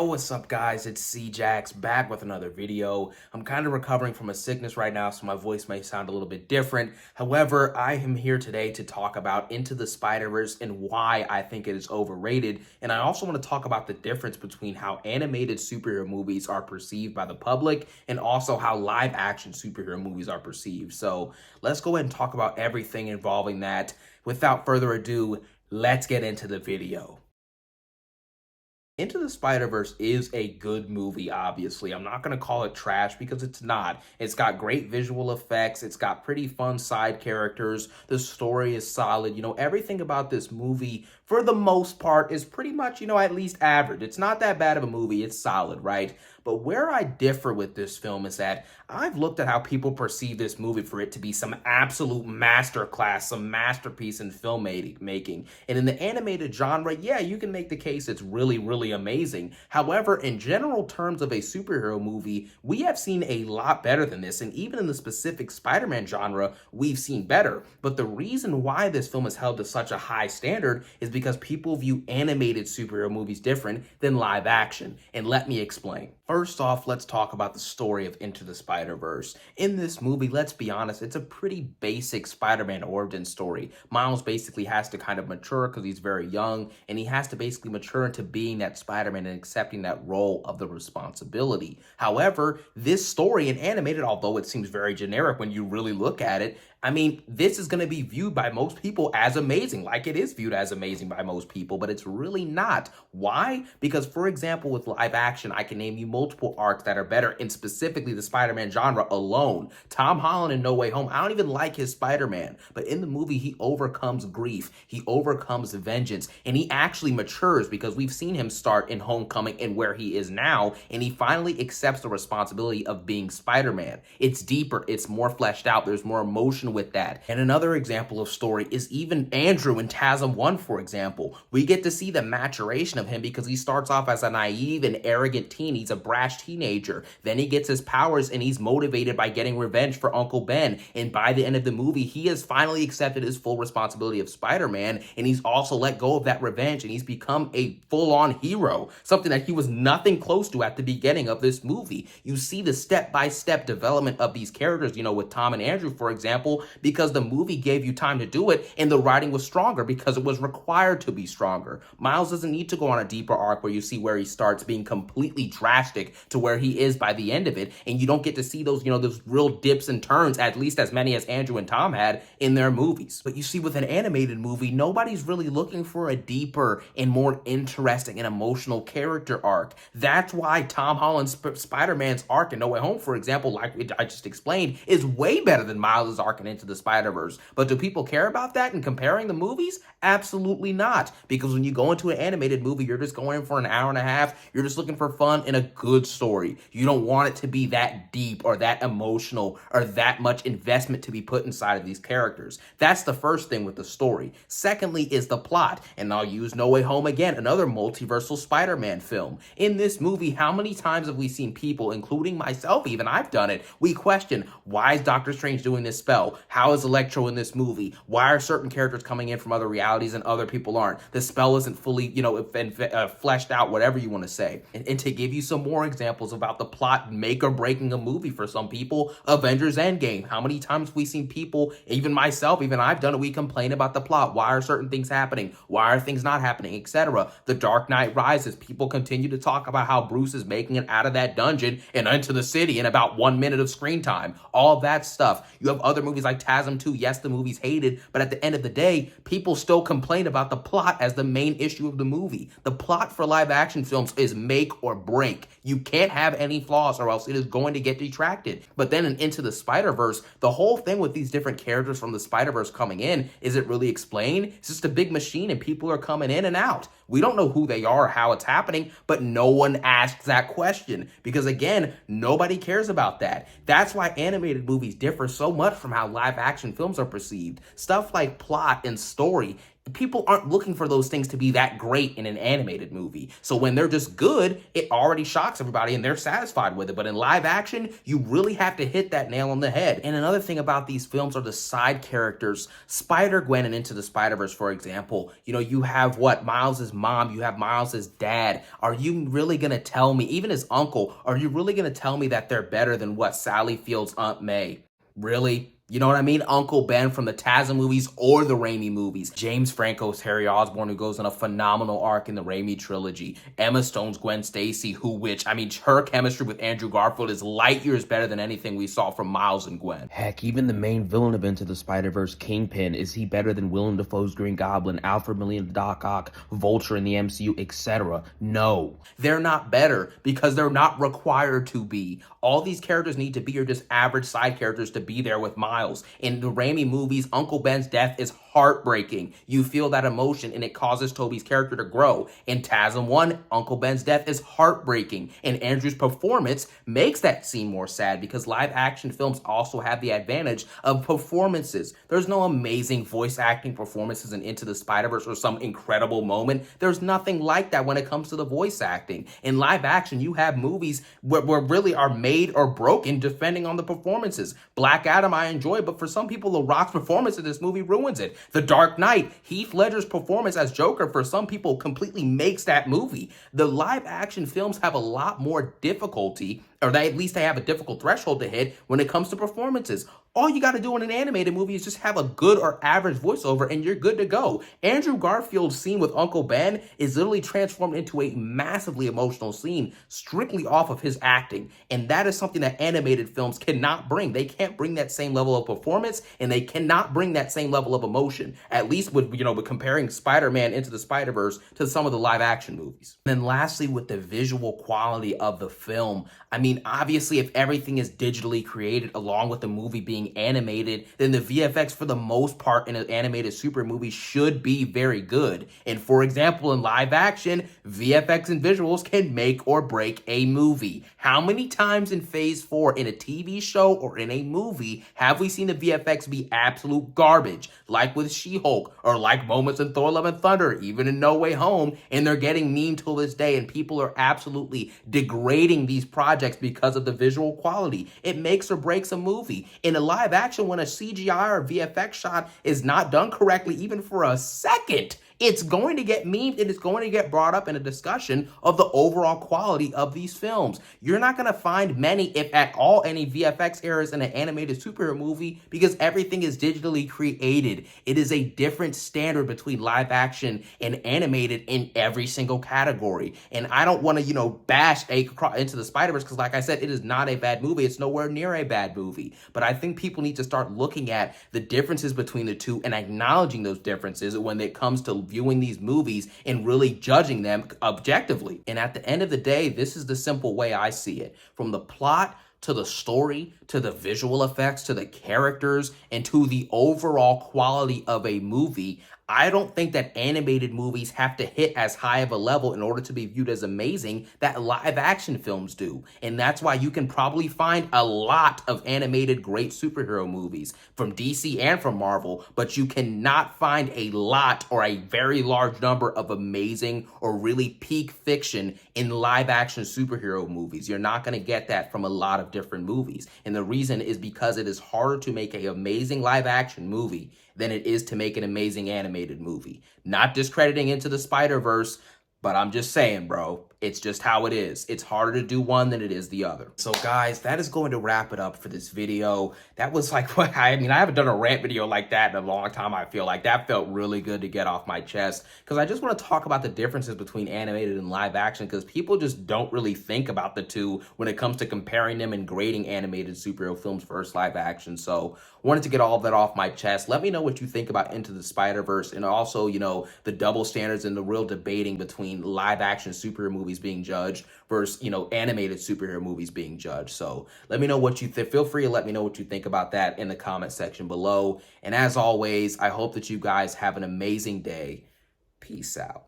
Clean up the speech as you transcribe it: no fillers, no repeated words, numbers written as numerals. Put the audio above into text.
What's up guys? It's C-Jax back with another video. I'm kind of recovering from a sickness right now, so my voice may sound a little bit different. However, I am here today to talk about Into the Spider-Verse and why I think it is overrated. And I also want to talk about the difference between how animated superhero movies are perceived by the public and also how live action superhero movies are perceived. So let's go ahead and talk about everything involving that. Without further ado, let's get into the video. Into the Spider-Verse is a good movie, obviously. I'm not going to call it trash because it's not. It's got great visual effects. It's got pretty fun side characters. The story is solid. Everything about this movie, for the most part, is pretty much, at least average. It's not that bad of a movie. It's solid, right? But where I differ with this film is that I've looked at how people perceive this movie for it to be some absolute masterclass, some masterpiece in filmmaking. And in the animated genre, yeah, you can make the case it's really, really amazing. However, in general terms of a superhero movie, we have seen a lot better than this. And even in the specific Spider-Man genre, we've seen better. But the reason why this film is held to such a high standard is because people view animated superhero movies different than live action. And let me explain. First off, let's talk about the story of Into the Spider-Verse. In this movie, let's be honest, it's a pretty basic Spider-Man origin story. Miles basically has to kind of mature because he's very young, and he has to basically mature into being that Spider-Man and accepting that role of the responsibility. However, this story in animated, although it seems very generic when you really look at it, this is going to be viewed by most people as amazing, like it is viewed as amazing by most people, but it's really not. Why? Because, for example, with live action, I can name you multiple arcs that are better in specifically the Spider-Man genre alone. Tom Holland in No Way Home, I don't even like his Spider-Man, but in the movie, he overcomes grief, he overcomes vengeance, and he actually matures because we've seen him start in Homecoming and where he is now, and he finally accepts the responsibility of being Spider-Man. It's deeper, it's more fleshed out, there's more emotion with that. And another example of story is even Andrew in TASM 1, for example. We get to see the maturation of him because he starts off as a naive and arrogant teen. He's a brash teenager. Then he gets his powers and he's motivated by getting revenge for Uncle Ben. And by the end of the movie, he has finally accepted his full responsibility of Spider-Man, and he's also let go of that revenge, and he's become a full-on hero, something that he was nothing close to at the beginning of this movie. You see the step-by-step development of these characters, with Tom and Andrew, for example, because the movie gave you time to do it, and the writing was stronger because it was required to be stronger. Miles doesn't need to go on a deeper arc where you see where he starts being completely drastic to where he is by the end of it, and you don't get to see those, those real dips and turns, at least as many as Andrew and Tom had in their movies. But you see, with an animated movie, nobody's really looking for a deeper and more interesting and emotional character arc. That's why Tom Holland's Spider-Man's arc in No Way Home, for example, like I just explained, is way better than Miles' arc in Into the Spider-Verse. But do people care about that and comparing the movies? Absolutely not. Because when you go into an animated movie, you're just going for an hour and a half. You're just looking for fun and a good story. You don't want it to be that deep or that emotional or that much investment to be put inside of these characters. That's the first thing with the story. Secondly is the plot. And I'll use No Way Home again, another multiversal Spider-Man film. In this movie, how many times have we seen people, including myself even, I've done it, we question, why is Doctor Strange doing this spell? How is Electro in this movie? Why are certain characters coming in from other realities and other people aren't? The spell isn't fully, fleshed out, whatever you want to say. And to give you some more examples about the plot make or breaking a movie for some people, Avengers Endgame. How many times have we seen people, even myself, even I've done it, we complain about the plot. Why are certain things happening? Why are things not happening, etc.? The Dark Knight Rises. People continue to talk about how Bruce is making it out of that dungeon and into the city in about 1 minute of screen time. All of that stuff. You have other movies like TASM 2. Yes, the movie's hated, but at the end of the day, people still complain about the plot as the main issue of the movie. The plot for live action films is make or break. You can't have any flaws or else it is going to get detracted. But then Into the Spider-Verse, the whole thing with these different characters from the Spider-Verse coming in, is it really explained? It's just a big machine and people are coming in and out. We don't know who they are or how it's happening, but no one asks that question because, again, nobody cares about that. That's why animated movies differ so much from how live action films are perceived. Stuff like plot and story, people aren't looking for those things to be that great in an animated movie. So when they're just good, it already shocks everybody and they're satisfied with it. But in live action, you really have to hit that nail on the head. And another thing about these films are the side characters. Spider-Gwen and Into the Spider-Verse, for example, you have Miles' mom, you have Miles' dad. Are you really gonna tell me, even his uncle, are you really gonna tell me that they're better than Sally Field's Aunt May? Really? You know what I mean? Uncle Ben from the TASM movies or the Raimi movies. James Franco's Harry Osborn, who goes on a phenomenal arc in the Raimi trilogy. Emma Stone's Gwen Stacy, her chemistry with Andrew Garfield is light years better than anything we saw from Miles and Gwen. Heck, even the main villain of Into the Spider-Verse, Kingpin, is he better than Willem Dafoe's Green Goblin, Alfred Molina Doc Ock, Vulture in the MCU, etc.? No. They're not better because they're not required to be. All these characters need to be are just average side characters to be there with Miles. In the Raimi movies, Uncle Ben's death is heartbreaking. You feel that emotion and it causes Toby's character to grow. In TASM 1, Uncle Ben's death is heartbreaking, and Andrew's performance makes that scene more sad because live action films also have the advantage of performances. There's no amazing voice acting performances in Into the Spider-Verse or some incredible moment. There's nothing like that when it comes to the voice acting. In live action, you have movies where really are made or broken depending on the performances. Black Adam I enjoy, but for some people, The Rock's performance in this movie ruins it. The Dark Knight, Heath Ledger's performance as Joker, for some people, completely makes that movie. The live action films have a lot more difficulty, or at least they have a difficult threshold to hit when it comes to performances. All you got to do in an animated movie is just have a good or average voiceover and you're good to go. Andrew Garfield's scene with Uncle Ben is literally transformed into a massively emotional scene strictly off of his acting. And that is something that animated films cannot bring. They can't bring that same level of performance and they cannot bring that same level of emotion, at least with comparing Spider-Man Into the Spider-Verse to some of the live action movies. And then lastly, with the visual quality of the film, obviously, if everything is digitally created along with the movie being animated, then the VFX for the most part in an animated super movie should be very good. And for example, in live action, VFX and visuals can make or break a movie. How many times in Phase 4 in a TV show or in a movie have we seen the VFX be absolute garbage? Like with She-Hulk, or like moments in Thor: Love and Thunder, even in No Way Home, and they're getting memed till this day, and people are absolutely degrading these projects because of the visual quality. It makes or breaks a movie. In a live action, when a CGI or VFX shot is not done correctly, even for a second, it's going to get memed and it's going to get brought up in a discussion of the overall quality of these films. You're not going to find many, if at all, any VFX errors in an animated superhero movie because everything is digitally created. It is a different standard between live action and animated in every single category. And I don't want to, bash Into the Spider-Verse because, like I said, it is not a bad movie. It's nowhere near a bad movie. But I think people need to start looking at the differences between the two and acknowledging those differences when it comes to viewing these movies and really judging them objectively. And at the end of the day, this is the simple way I see it. From the plot to the story, to the visual effects, to the characters, and to the overall quality of a movie, I don't think that animated movies have to hit as high of a level in order to be viewed as amazing that live action films do. And that's why you can probably find a lot of animated great superhero movies from DC and from Marvel, but you cannot find a lot or a very large number of amazing or really peak fiction in live action superhero movies. You're not going to get that from a lot of different movies. And the reason is because it is harder to make an amazing live action movie than it is to make an amazing animated movie. Not discrediting Into the Spider-Verse, but I'm just saying, bro, it's just how it is. It's harder to do one than it is the other. So guys, that is going to wrap it up for this video. That was like what I haven't done a rant video like that in a long time. I feel like that felt really good to get off my chest because I just want to talk about the differences between animated and live action because people just don't really think about the two when it comes to comparing them and grading animated superhero films versus live action. So wanted to get all of that off my chest. Let me know what you think about Into the Spider-Verse and also, the double standards and the real debating between live action superhero movies being judged versus, animated superhero movies being judged. So let me know what you think. Feel free to let me know what you think about that in the comment section below. And as always, I hope that you guys have an amazing day. Peace out.